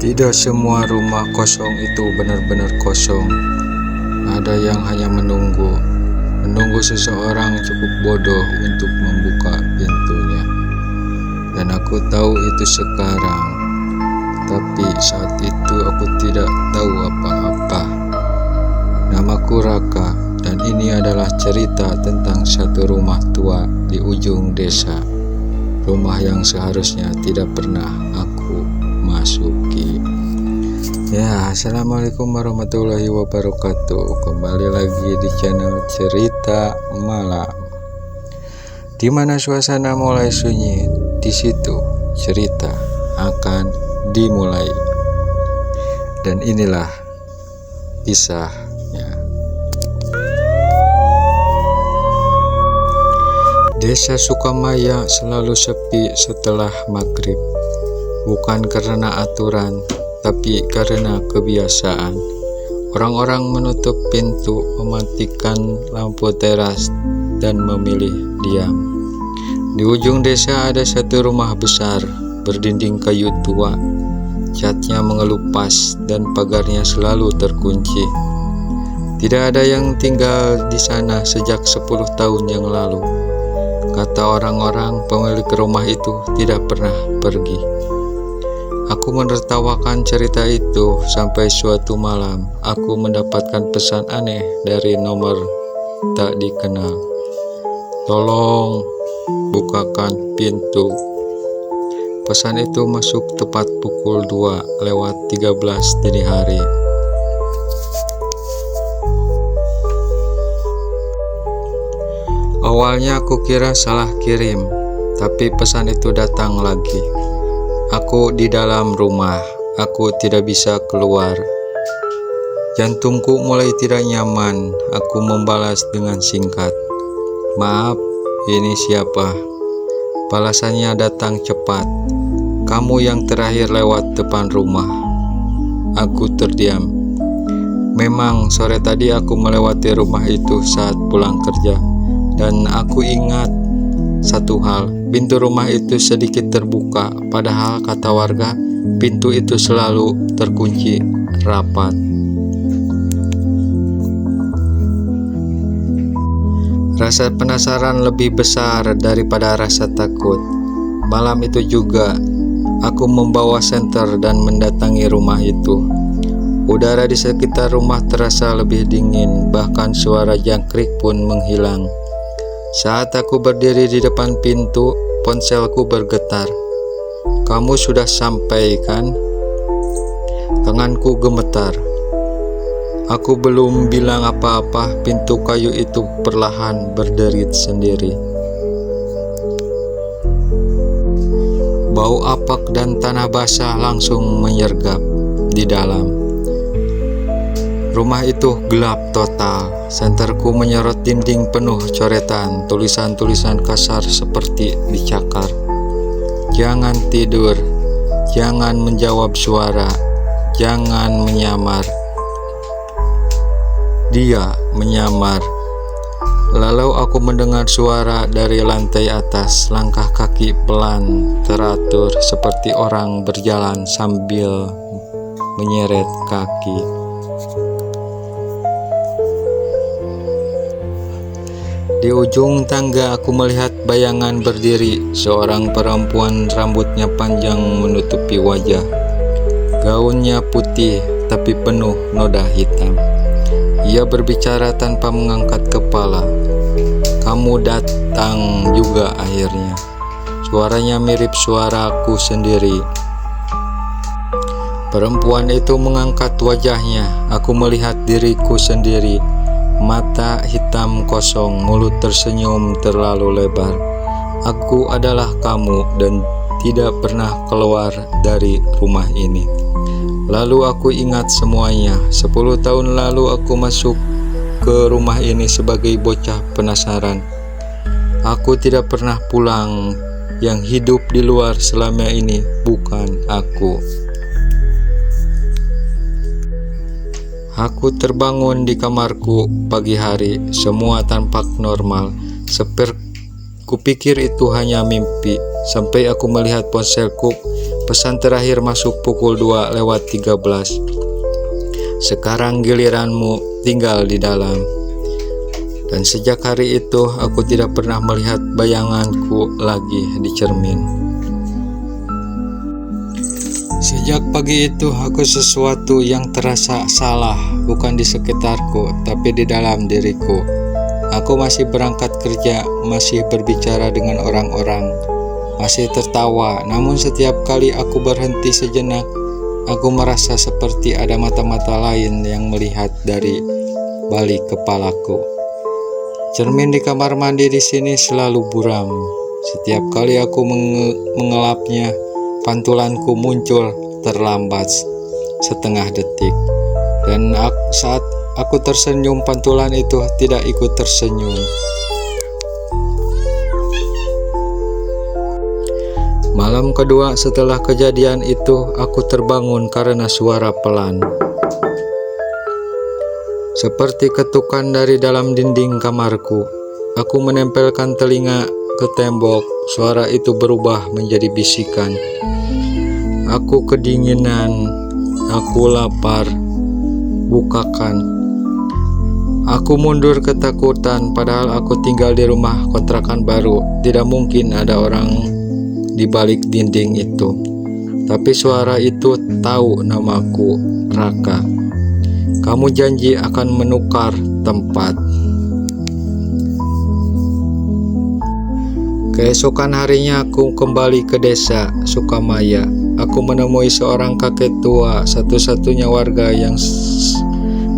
Tidak semua rumah kosong itu benar-benar kosong. Ada yang hanya menunggu seseorang cukup bodoh untuk membuka pintunya. Dan aku tahu itu sekarang, tapi saat itu aku tidak tahu apa-apa. Namaku Raka, dan ini adalah cerita tentang satu rumah tua di ujung desa. Rumah yang seharusnya tidak pernah aku masuki. Ya, assalamualaikum warahmatullahi wabarakatuh. Kembali lagi di channel Cerita Malam, di mana suasana mulai sunyi. Di situ cerita akan dimulai, dan inilah kisahnya. Desa Sukamaya selalu sepi setelah maghrib, bukan karena aturan, tapi karena kebiasaan. Orang-orang menutup pintu, mematikan lampu teras, dan memilih diam. Di ujung desa ada satu rumah besar, berdinding kayu tua. Catnya mengelupas dan pagarnya selalu terkunci. Tidak ada yang tinggal di sana sejak 10 tahun yang lalu. Kata orang-orang, pemilik rumah itu tidak pernah pergi. Aku menertawakan cerita itu sampai suatu malam aku mendapatkan pesan aneh dari nomor tak dikenal. Tolong bukakan pintu. Pesan itu masuk tepat pukul 2:13 dini hari. Awalnya aku kira salah kirim, tapi pesan itu datang lagi. Aku di dalam rumah, aku tidak bisa keluar. Jantungku mulai tidak nyaman. Aku membalas dengan singkat, "Maaf, ini siapa?" Balasannya datang cepat, "Kamu yang terakhir lewat depan rumah." Aku terdiam. Memang sore tadi aku melewati rumah itu saat pulang kerja. Dan aku ingat satu hal, pintu rumah itu sedikit terbuka, padahal kata warga, pintu itu selalu terkunci rapat. Rasa penasaran lebih besar daripada rasa takut. Malam itu juga, aku membawa senter dan mendatangi rumah itu. Udara di sekitar rumah terasa lebih dingin, bahkan suara jangkrik pun menghilang. Saat aku berdiri di depan pintu, ponselku bergetar. "Kamu sudah sampai, kan?" Tanganku gemetar. Aku belum bilang apa-apa, pintu kayu itu perlahan berderit sendiri. Bau apak dan tanah basah langsung menyergap di dalam. Rumah itu gelap total. Senterku menyorot dinding penuh coretan, tulisan-tulisan kasar seperti dicakar. "Jangan tidur, jangan menjawab suara, jangan menyamar." Dia menyamar. Lalu aku mendengar suara dari lantai atas, langkah kaki pelan, teratur seperti orang berjalan sambil menyeret kaki. Di ujung tangga aku melihat bayangan berdiri, seorang perempuan rambutnya panjang menutupi wajah. Gaunnya putih tapi penuh noda hitam. Ia berbicara tanpa mengangkat kepala. "Kamu datang juga akhirnya." Suaranya mirip suaraku sendiri. Perempuan itu mengangkat wajahnya. Aku melihat diriku sendiri. Mata hitam kosong, mulut tersenyum terlalu lebar. Aku adalah kamu dan tidak pernah keluar dari rumah ini. Lalu aku ingat semuanya. 10 tahun lalu aku masuk ke rumah ini sebagai bocah penasaran. Aku tidak pernah pulang. Yang hidup di luar selama ini bukan aku. Aku terbangun di kamarku pagi hari, semua tampak normal. Kupikir itu hanya mimpi, sampai aku melihat ponselku Pesan terakhir masuk pukul 2:13. Sekarang giliranmu, tinggal di dalam. Dan sejak hari itu aku tidak pernah melihat bayanganku lagi di cermin. Sejak pagi itu aku sesuatu yang terasa salah, bukan di sekitarku tapi di dalam diriku. Aku masih berangkat kerja, masih berbicara dengan orang-orang, masih tertawa. Namun setiap kali aku berhenti sejenak, aku merasa seperti ada mata-mata lain yang melihat dari balik kepalaku. Cermin di kamar mandi di sini selalu buram. Setiap kali aku mengelapnya, pantulanku muncul terlambat setengah detik. Dan saat aku tersenyum, pantulan itu tidak ikut tersenyum. Malam kedua setelah kejadian itu, aku terbangun karena suara pelan. Seperti ketukan dari dalam dinding kamarku. Aku menempelkan telinga ke tembok. Suara itu berubah menjadi bisikan. Aku kedinginan, aku lapar, bukakan. Aku mundur ketakutan, padahal aku tinggal di rumah kontrakan baru. Tidak mungkin ada orang di balik dinding itu. Tapi suara itu tahu namaku, Raka. Kamu janji akan menukar tempat. Keesokan harinya aku kembali ke desa Sukamaya. Aku menemui seorang kakek tua, satu-satunya warga yang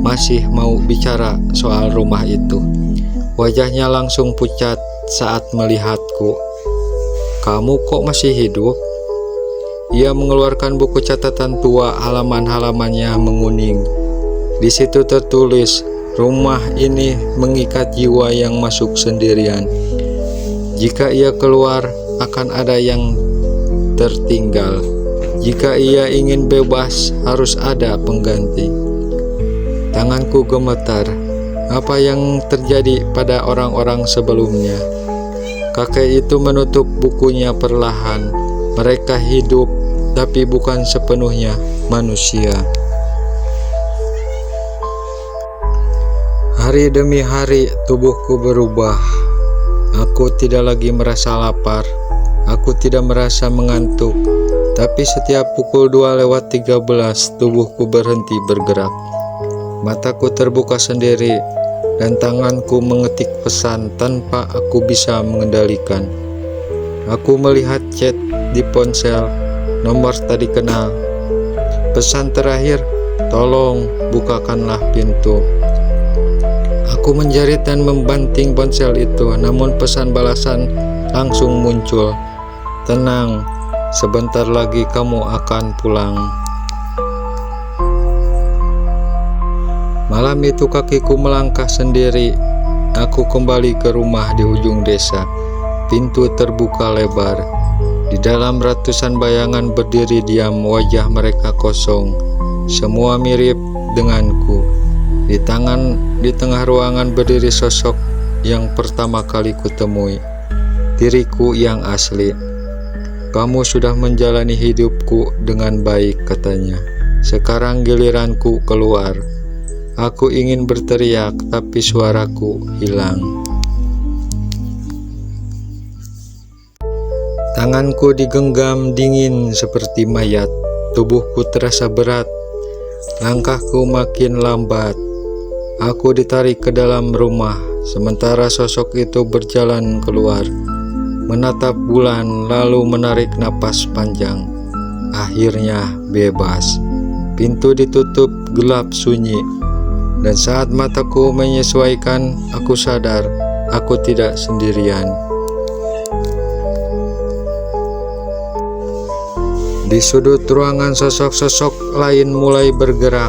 masih mau bicara soal rumah itu. Wajahnya langsung pucat saat melihatku. Kamu kok masih hidup? Ia mengeluarkan buku catatan tua, halaman-halamannya menguning. Di situ tertulis, rumah ini mengikat jiwa yang masuk sendirian. Jika ia keluar, akan ada yang tertinggal. Jika ia ingin bebas, harus ada pengganti. Tanganku gemetar. Apa yang terjadi pada orang-orang sebelumnya? Kakek itu menutup bukunya perlahan. Mereka hidup, tapi bukan sepenuhnya manusia. Hari demi hari tubuhku berubah. Aku tidak lagi merasa lapar. Aku tidak merasa mengantuk. Tapi setiap pukul 2:13 tubuhku berhenti bergerak. Mataku terbuka sendiri dan tanganku mengetik pesan tanpa aku bisa mengendalikan. Aku melihat chat di ponsel, nomor tadi kenal. Pesan terakhir, tolong bukakanlah pintu. Aku menjerit dan membanting ponsel itu, namun pesan balasan langsung muncul. Tenang, sebentar lagi kamu akan pulang. Malam itu kakiku melangkah sendiri. Aku kembali ke rumah di ujung desa. Pintu terbuka lebar. Di dalam ratusan bayangan berdiri diam, wajah mereka kosong. Semua mirip denganku. Di tengah ruangan berdiri sosok yang pertama kali kutemui, diriku yang asli. Kamu sudah menjalani hidupku dengan baik, katanya. Sekarang giliranku keluar. Aku ingin berteriak, tapi suaraku hilang. Tanganku digenggam dingin seperti mayat. Tubuhku terasa berat. Langkahku makin lambat. Aku ditarik ke dalam rumah, sementara sosok itu berjalan keluar, menatap bulan lalu menarik napas panjang. Akhirnya bebas. Pintu ditutup, gelap sunyi. Dan saat mataku menyesuaikan, aku sadar aku tidak sendirian. Di sudut ruangan sosok-sosok lain mulai bergerak.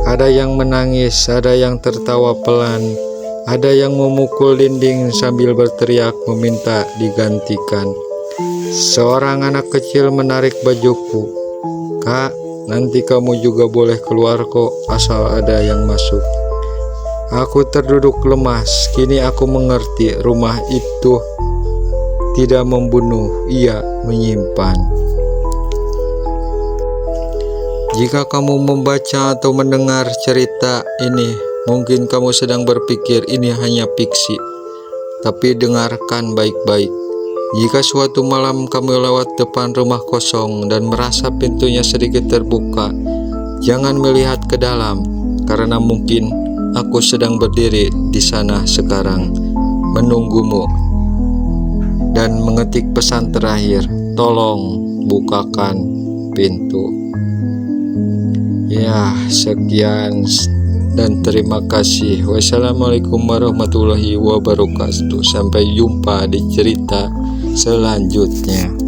Ada yang menangis, ada yang tertawa pelan, ada yang memukul dinding sambil berteriak meminta digantikan. Seorang anak kecil menarik bajuku. Kak, nanti kamu juga boleh keluar kok, asal ada yang masuk. Aku terduduk lemas. Kini aku mengerti, rumah itu tidak membunuh, ia menyimpan. Jika kamu membaca atau mendengar cerita ini, mungkin kamu sedang berpikir ini hanya fiksi. Tapi dengarkan baik-baik. Jika suatu malam kamu lewat depan rumah kosong dan merasa pintunya sedikit terbuka, jangan melihat ke dalam, karena mungkin aku sedang berdiri di sana sekarang, menunggumu, dan mengetik pesan terakhir, tolong bukakan pintu. Ya, sekian dan terima kasih. Wassalamualaikum warahmatullahi wabarakatuh. Sampai jumpa di cerita selanjutnya.